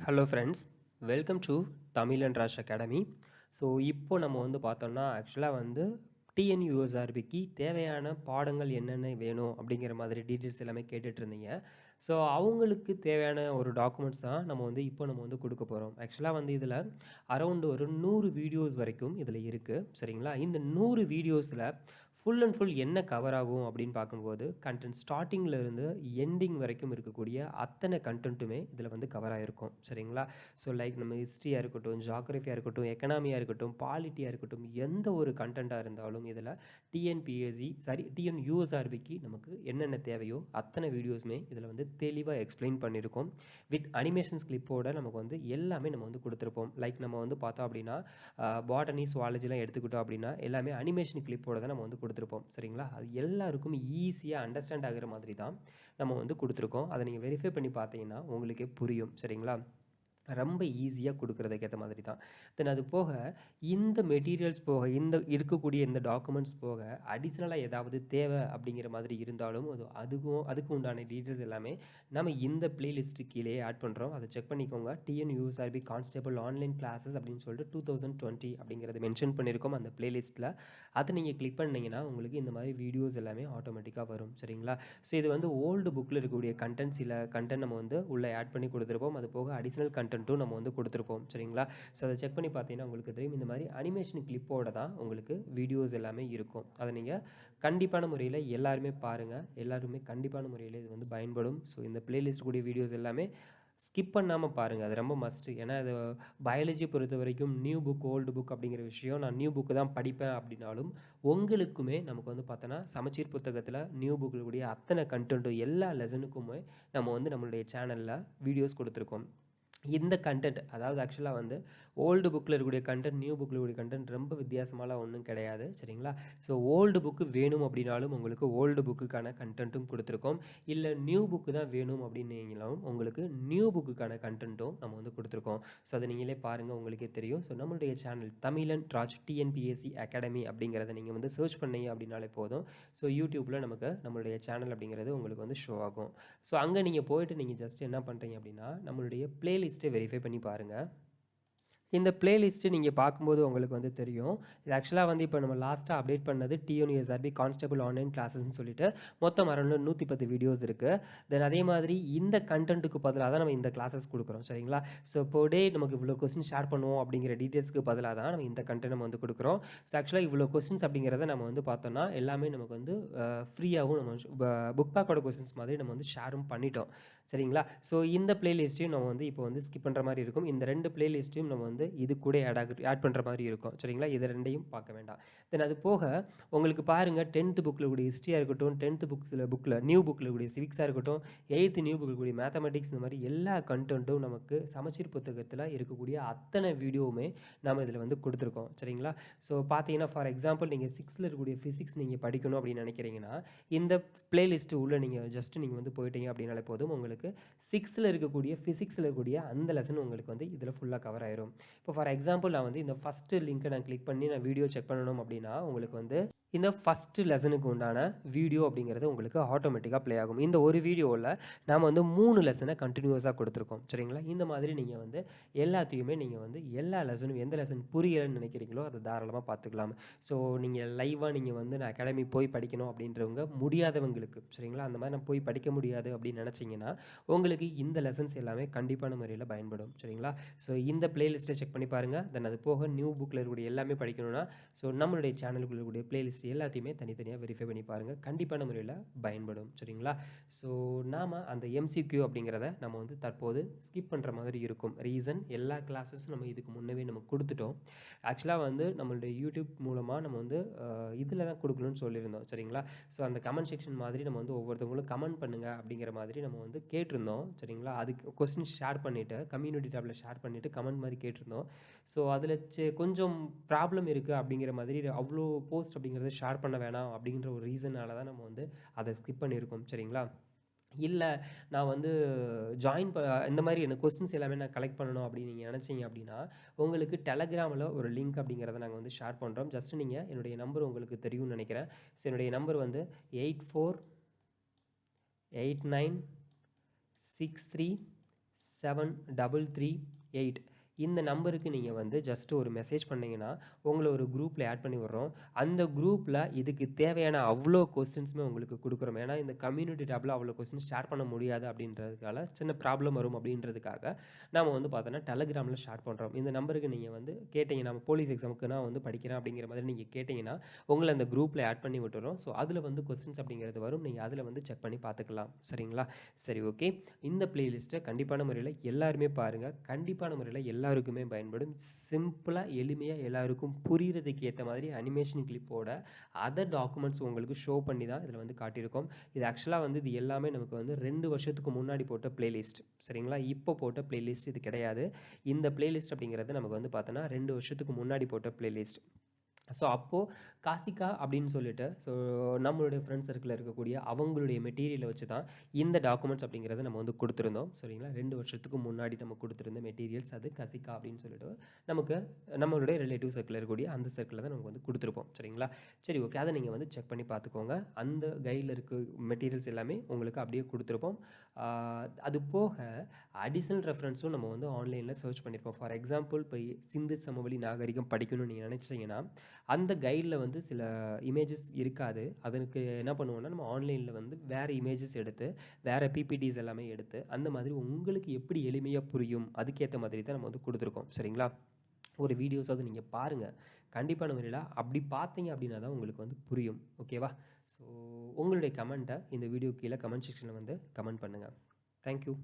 Hello friends, welcome to Tamil and Rash academy. So இப்போ நம்ம வந்து பார்த்தோம்னா ஆக்சுவலாக வந்து டிஎன்யூஎஸ்ஆர்பிக்கு தேவையான பாடங்கள் என்னென்ன வேணும் அப்படிங்கிற மாதிரி டீட்டெயில்ஸ் எல்லாமே கேட்டுட்டு இருந்தீங்க. ஸோ அவங்களுக்கு தேவையான ஒரு டாக்குமெண்ட்ஸ் தான் நம்ம வந்து கொடுக்க போகிறோம். ஆக்சுவலாக வந்து இதில் அரௌண்ட் ஒரு 100 வீடியோஸ் வரைக்கும் இதில் இருக்குது. சரிங்களா? இந்த 100 வீடியோஸில் ஃபுல் அண்ட் ஃபுல் என்ன கவர் ஆகும் அப்படின்னு பார்க்கும்போது கண்டென்ட் ஸ்டார்டிங்கில் இருந்து எண்டிங் வரைக்கும் இருக்கக்கூடிய அத்தனை கண்டென்ட்டுமே இதில் வந்து கவர் ஆகிருக்கும். சரிங்களா? ஸோ லைக் நம்ம ஹிஸ்ட்ரியாக இருக்கட்டும், ஜியாகிரஃபியாக இருக்கட்டும், எக்கனாமியாக இருக்கட்டும், பாலிட்டியாக இருக்கட்டும், எந்த ஒரு கண்டென்ட்டாக இருந்தாலும் இதில் டிஎன்யூஎஸ்ஆர்பிக்கு நமக்கு என்னென்ன தேவையோ அத்தனை வீடியோஸுமே இதில் வந்து தெளிவாக எக்ஸ்பிளைன் பண்ணியிருக்கோம். வித் அனிமேஷன்ஸ் கிளிப்போட நமக்கு வந்து எல்லாமே நம்ம வந்து கொடுத்துருப்போம். லைக் நம்ம வந்து பார்த்தோம் அப்படின்னா பாட்டனி, சுவாலஜிலாம் எடுத்துக்கிட்டோம் அப்படின்னா எல்லாமே அனிமேஷன் கிளிப்போட தான் நம்ம வந்து கொடுத்துருப்போம். சரிங்களா? அது எல்லாருக்கும் ஈஸியாக அண்டர்ஸ்டாண்ட் ஆகிற மாதிரி தான் நம்ம வந்து கொடுத்துருக்கோம். அதை நீங்கள் வெரிஃபை பண்ணி பார்த்தீங்கன்னா உங்களுக்கே புரியும். சரிங்களா? ரொம்ப ஈஸியாக கொடுக்குறதுக்கு ஏற்ற மாதிரி தான். தென் அது போக இந்த மெட்டீரியல்ஸ் போக இந்த இருக்கக்கூடிய இந்த டாக்குமெண்ட்ஸ் போக அடிஷ்னலாக ஏதாவது தேவை அப்படிங்கிற மாதிரி இருந்தாலும் அதுக்கு உண்டான டீட்டெயில்ஸ் எல்லாமே நம்ம இந்த பிளேலிஸ்ட்டு கீழே ஆட் பண்ணுறோம். அதை செக் பண்ணிக்கோங்க. டிஎன்யூஎஸ்ஆர்பி கான்ஸ்டபிள் ஆன்லைன் கிளாஸஸ் அப்படின்னு சொல்லிட்டு 2020 அப்படிங்கிறத மென்ஷன் பண்ணியிருக்கோம் அந்த பிளேலிஸ்ட்டில். அதை நீங்கள் கிளிக் பண்ணிங்கன்னா உங்களுக்கு இந்த மாதிரி வீடியோஸ் எல்லாமே ஆட்டோமேட்டிக்காக வரும். சரிங்களா? ஸோ இது வந்து ஓல்டு புக்கில் இருக்கக்கூடிய கண்டென்ட், சில கண்டென்ட் நம்ம வந்து உள்ளே ஆட் பண்ணி கொடுத்துருப்போம். அது போக அடிஷ்னல் கண்டென்ட்டும் நம்ம வந்து கொடுத்துருப்போம். சரிங்களா? ஸோ அதை செக் பண்ணி பார்த்தீங்கன்னா உங்களுக்கு தெரியும். இந்த மாதிரி அனிமேஷன் கிளிப்போட தான் உங்களுக்கு வீடியோஸ் எல்லாமே இருக்கும். அதை நீங்கள் கண்டிப்பான முறையில் எல்லாருமே பாருங்கள். எல்லாருமே கண்டிப்பான முறையில் இது வந்து பயன்படும். ஸோ இந்த பிளேலிஸ்ட் கூடிய வீடியோஸ் எல்லாமே ஸ்கிப் பண்ணாமல் பாருங்கள். அது ரொம்ப மஸ்ட்டு. ஏன்னா அது பயாலஜி பொறுத்த வரைக்கும் நியூ புக், ஓல்டு புக் அப்படிங்கிற விஷயம், நான் நியூ புக்கு தான் படிப்பேன் அப்படின்னாலும் உங்களுக்குமே நமக்கு வந்து பார்த்தோன்னா சமச்சீர் புத்தகத்தில் நியூ புக்கில் கூடிய அத்தனை கண்டென்ட்டும் எல்லா லெசனுக்குமே நம்ம வந்து நம்மளுடைய சேனலில் வீடியோஸ் கொடுத்துருக்கோம். இந்த கண்டென்ட் அதாவது ஆக்சுவலாக வந்து ஓல்டு புக்கில் இருக்கக்கூடிய கண்டென்ட், நியூ புக்கில் இருக்கக்கூடிய கண்டென்ட் ரொம்ப வித்தியாசமாலாம் ஒன்றும் கிடையாது. சரிங்களா? ஸோ ஓல்டு புக்கு வேணும் அப்படின்னாலும் உங்களுக்கு ஓல்டு புக்குக்கான கண்டென்ட்டும் கொடுத்துருக்கோம். இல்லை நியூ புக்கு தான் வேணும் அப்படின்னீங்களாலும் உங்களுக்கு நியூ புக்குக்கான கண்டென்ட்டும் நம்ம வந்து கொடுத்துருக்கோம். ஸோ அதை நீங்களே பாருங்கள், உங்களுக்கே தெரியும். ஸோ நம்மளுடைய சேனல் தமிழன் ராஜ் டிஎன்பிஎஸ்சி அகாடமி அப்படிங்கிறத நீங்கள் வந்து சர்ச் பண்ணீங்க அப்படின்னாலே போதும். ஸோ யூடியூப்பில் நமக்கு நம்மளுடைய சேனல் அப்படிங்கிறது உங்களுக்கு வந்து ஷோ ஆகும். ஸோ அங்கே நீங்கள் போயிட்டு நீங்கள் ஜஸ்ட் என்ன பண்ணுறீங்க அப்படின்னா நம்மளுடைய பிளேலிஸ்ட்டை வெரிஃபை பண்ணி பாருங்கள். இந்த பிளேலிஸ்ட்டு நீங்கள் பார்க்கும்போது உங்களுக்கு வந்து தெரியும். இது ஆக்சுவலாக வந்து இப்போ நம்ம லாஸ்ட்டாக அப்டேட் பண்ணது டிஎன்யூஎஸ்ஆர்பி கான்ஸ்டபிள் ஆன்லைன் கிளாஸஸ்ன்னு சொல்லிட்டு மொத்தம் அரௌண்ட் 110 வீடியோஸ் இருக்குது. தென் அதே மாதிரி இந்த கண்டென்ட்டுக்கு பதிலாக தான் நம்ம இந்த கிளாஸஸ் கொடுக்குறோம். சரிங்களா? ஸோ per day நமக்கு இவ்வளோ கொஸ்டின் ஷேர் பண்ணுவோம் அப்படிங்கிற டீட்டெயில்ஸ்க்கு பதிலாக தான் நம்ம இந்த கண்டென்ட் நம்ம வந்து கொடுக்குறோம். ஸோ ஆக்சுவலாக இவ்வளோ கொஸ்டின்ஸ் அப்படிங்கிறத நம்ம வந்து பார்த்தோம்னா எல்லாமே நமக்கு வந்து ஃப்ரீயாகவும் நம்ம புக் பேக்கோட கொஸ்டின்ஸ் மாதிரி நம்ம வந்து ஷேரும் பண்ணிட்டோம். சரிங்களா? ஸோ இந்த பிளேலிஸ்ட்டையும் நம்ம வந்து இப்போ வந்து ஸ்கிப் பண்ணுற மாதிரி இருக்கும். இந்த 2 பிளேலிஸ்ட்டையும் நம்ம வந்து இது கூட ஆட் பண்ணுற மாதிரி இருக்கும். சரிங்களா? இது 2யும் பார்க்க வேண்டாம். தென் அது போக உங்களுக்கு பாருங்கள் 10th புக்கில் கூடிய ஹிஸ்ட்ரியாக இருக்கட்டும், 10th புக்கில் நியூ புக்கில் கூடிய சிவிக்ஸாக இருக்கட்டும், 8th நியூ புக்கில் கூடிய மேத்தமெட்டிக்ஸ், இந்த மாதிரி எல்லா கண்டென்ட்டும் நமக்கு சமச்சீர் புத்தகத்தில் இருக்கக்கூடிய அத்தனை வீடியோவுமே நம்ம இதில் வந்து கொடுத்துருக்கோம். சரிங்களா? ஸோ பார்த்தீங்கன்னா ஃபார் எக்ஸாம்பிள் நீங்கள் 6th இருக்கக்கூடிய ஃபிசிக்ஸ் நீங்கள் படிக்கணும் அப்படின்னு நினைக்கிறீங்கன்னா இந்த பிளேலிஸ்ட்டு உள்ள நீங்கள் வந்து போயிட்டீங்க அப்படின்னாலே போதும். உங்களுக்கு 6th இருக்கக்கூடிய ஃபிசிக்ஸில் இருக்கக்கூடிய அந்த லெசன் உங்களுக்கு வந்து இதில் ஃபுல்லாக கவர் ஆயிரும். இப்போ ஃபார் எக்ஸாம்பிள் நான் வந்து இந்த ஃபஸ்ட்டு லிங்க்கை நான் கிளிக் பண்ணி நான் வீடியோ செக் பண்ணணும் அப்படின்னா உங்களுக்கு வந்து இந்த ஃபஸ்ட்டு லெசனுக்கு உண்டான வீடியோ அப்படிங்கிறது உங்களுக்கு ஆட்டோமேட்டிக்காக ப்ளே ஆகும். இந்த ஒரு வீடியோவில் நாம் வந்து 3 லெசனை கண்டினியூஸாக கொடுத்துருக்கோம். சரிங்களா? இந்த மாதிரி நீங்கள் வந்து எல்லாத்தையுமே நீங்கள் வந்து எல்லா லெசனும் எந்த லெசன் புரியலைன்னு நினைக்கிறீங்களோ அதை தாராளமாக பார்த்துக்கலாம். ஸோ நீங்கள் லைவாக நீங்கள் வந்து நான் அகாடமி போய் படிக்கணும் அப்படின்றவங்க முடியாதவங்களுக்கு, சரிங்களா, அந்த மாதிரி நான் போய் படிக்க முடியாது அப்படின்னு நினச்சிங்கன்னா உங்களுக்கு இந்த லெசன்ஸ் எல்லாமே கண்டிப்பான முறையில் பயன்படும். சரிங்களா? ஸோ இந்த பிளேலிஸ்ட்டை செக் பண்ணி பாருங்கள். தென் அது போக நியூ புக்கில் இருக்கக்கூடிய எல்லாமே படிக்கணும்னா ஸோ நம்மளுடைய சேனலுக்குள்ள இருக்கக்கூடிய பிளேலிஸ்ட் எல்லாத்தையுமே தனித்தனியாக வெரிஃபை பண்ணி பாருங்கள். கண்டிப்பான முறையில் பயன்படும். சரிங்களா? ஸோ நாம் அந்த எம்சிக்யூ அப்படிங்கிறத நம்ம வந்து தற்போது ஸ்கிப் பண்ணுற மாதிரி இருக்கும். ரீசன் எல்லா கிளாஸஸும் நம்ம இதுக்கு முன்னவே நம்ம கொடுத்துட்டோம். ஆக்சுவலாக வந்து நம்மளுடைய யூடியூப் மூலமாக நம்ம வந்து இதில் தான் கொடுக்கணும்னு சொல்லியிருந்தோம். சரிங்களா? ஸோ அந்த கமெண்ட் செக்ஷன் மாதிரி நம்ம வந்து ஒவ்வொருத்தவங்களும் கமெண்ட் பண்ணுங்கள் அப்படிங்கிற மாதிரி நம்ம வந்து கேட்டிருந்தோம். சரிங்களா? அதுக்கு கொஸ்டின் ஷேர் பண்ணிவிட்டு கம்யூனிட்டி டேப்பில் ஷேர் பண்ணிவிட்டு கமெண்ட் மாதிரி கேட்டிருந்தோம். ஸோ அதில் கொஞ்சம் ப்ராப்ளம் இருக்குது அப்படிங்கிற மாதிரி அவ்வளோ போஸ்ட் அப்படிங்கிறத ஷேர் பண்ண வேணாம் அப்படிங்கிற ஒரு ரீசனால் தான் நம்ம வந்து அதை ஸ்கிப் பண்ணியிருக்கோம். சரிங்களா? இல்லை நான் வந்து இந்த மாதிரி எனக்கு கொஸ்டின்ஸ் எல்லாமே நான் கலெக்ட் பண்ணணும் அப்படின்னு நீங்கள் நினச்சிங்க அப்படின்னா உங்களுக்கு டெலகிராமில் ஒரு லிங்க் அப்படிங்கிறத நாங்கள் வந்து ஷேர் பண்ணுறோம். ஜஸ்ட் நீங்கள் என்னுடைய நம்பர் உங்களுக்கு தெரியும்னு நினைக்கிறேன். ஸோ என்னுடைய நம்பர் வந்து 848963 7338 இந்த நம்பருக்கு நீங்கள் வந்து ஜஸ்ட் ஒரு மெசேஜ் பண்ணிங்கன்னா உங்களை ஒரு குரூப்பில் ஆட் பண்ணி விடுறோம். அந்த குரூப்பில் இதுக்கு தேவையான அவ்வளோ கொஸ்டின்ஸுமே உங்களுக்கு கொடுக்குறோம். ஏன்னா இந்த கம்யூனிட்டி டேப்பில் அவ்வளோ கொஸ்டின்ஸ் ஷேர் பண்ண முடியாது அப்படின்றதுக்காக சின்ன ப்ராப்ளம் வரும் அப்படின்றதுக்காக நம்ம வந்து பார்த்தோன்னா டெலகிராமில் ஷேர் பண்ணுறோம். இந்த நம்பருக்கு நீங்கள் வந்து கேட்டிங்கன்னா நம்ம போலீஸ் எக்ஸாமுக்கு நான் வந்து படிக்கிறேன் அப்படிங்கிற மாதிரி நீங்கள் கேட்டிங்கன்னா உங்களை அந்த குரூப்பில் ஆட் பண்ணி விட்டுறோம். ஸோ அதில் வந்து கொஸ்டின்ஸ் அப்படிங்கிறது வரும். நீங்கள் அதில் வந்து செக் பண்ணி பார்த்துக்கலாம். சரிங்களா? சரி, ஓகே. இந்த பிளேலிஸ்ட்டை கண்டிப்பான முறையில் எல்லாருமே பாருங்கள். கண்டிப்பான முறையில் எல்லாருக்குமே பயன்படும். சிம்பிளாக எளிமையாக எல்லாருக்கும் புரிகிறதுக்கு ஏற்ற மாதிரி அனிமேஷன் கிளிப்போட அதர் டாக்குமெண்ட்ஸ் உங்களுக்கு ஷோ பண்ணி தான் இதில் வந்து காட்டியிருக்கோம். இது ஆக்சுவலாக வந்து இது எல்லாமே நமக்கு வந்து 2 வருஷத்துக்கு முன்னாடி போட்ட பிளேலிஸ்ட். சரிங்களா? இப்போ போட்ட பிளேலிஸ்ட் இது கிடையாது. இந்த பிளேலிஸ்ட் அப்படிங்கிறது நமக்கு வந்து பார்த்தோன்னா 2 வருஷத்துக்கு முன்னாடி போட்ட பிளேலிஸ்ட். ஸோ அப்போது காசிகா அப்படின்னு சொல்லிட்டு ஸோ நம்மளுடைய ஃப்ரெண்ட் சர்க்கிளில் இருக்கக்கூடிய அவங்களுடைய மெட்டீரியலை வச்சு தான் இந்த டாக்குமெண்ட்ஸ் அப்படிங்கிறத நம்ம வந்து கொடுத்துருந்தோம். சரிங்களா? 2 வருஷத்துக்கு முன்னாடி நம்ம கொடுத்துருந்த மெட்டீரியல்ஸ் அது கசிகா அப்படின்னு சொல்லிட்டு நமக்கு நம்மளுடைய ரிலேட்டிவ் சர்க்கிளில் இருக்கக்கூடிய அந்த சர்க்கிளில் தான் நமக்கு வந்து கொடுத்துருப்போம். சரிங்களா? சரி, ஓகே. அதை நீங்கள் வந்து செக் பண்ணி பார்த்துக்கோங்க. அந்த கைடில் இருக்க மெட்டீரியல்ஸ் எல்லாமே உங்களுக்கு அப்படியே கொடுத்துருப்போம். அது போக அடிஷ்னல் ரெஃபரன்ஸும் நம்ம வந்து ஆன்லைனில் சர்ச் பண்ணியிருப்போம். ஃபார் எக்ஸாம்பிள் இப்போ சிந்து சமவெளி நாகரிகம் படிக்கணும்னு நீங்கள் நினச்சிங்கன்னா அந்த கைடில் வந்து சில இமேஜஸ் இருக்காது. அதற்கு என்ன பண்ணுவோம்னா நம்ம ஆன்லைனில் வந்து வேறு இமேஜஸ் எடுத்து வேறு பிபிடிஸ் எல்லாமே எடுத்து அந்த மாதிரி உங்களுக்கு எப்படி எளிமையாக புரியும் அதுக்கேற்ற மாதிரி தான் நம்ம வந்து கொடுத்துருக்கோம். சரிங்களா? ஒரு வீடியோஸாவது நீங்கள் பாருங்கள். கண்டிப்பான முறையில் அப்படி பார்த்தீங்க அப்படின்னா தான் உங்களுக்கு வந்து புரியும். ஓகேவா? ஸோ உங்களுடைய கமெண்ட்டை இந்த வீடியோ கீழே கமெண்ட் செக்ஷனில் வந்து கமெண்ட் பண்ணுங்கள். தேங்க்யூ.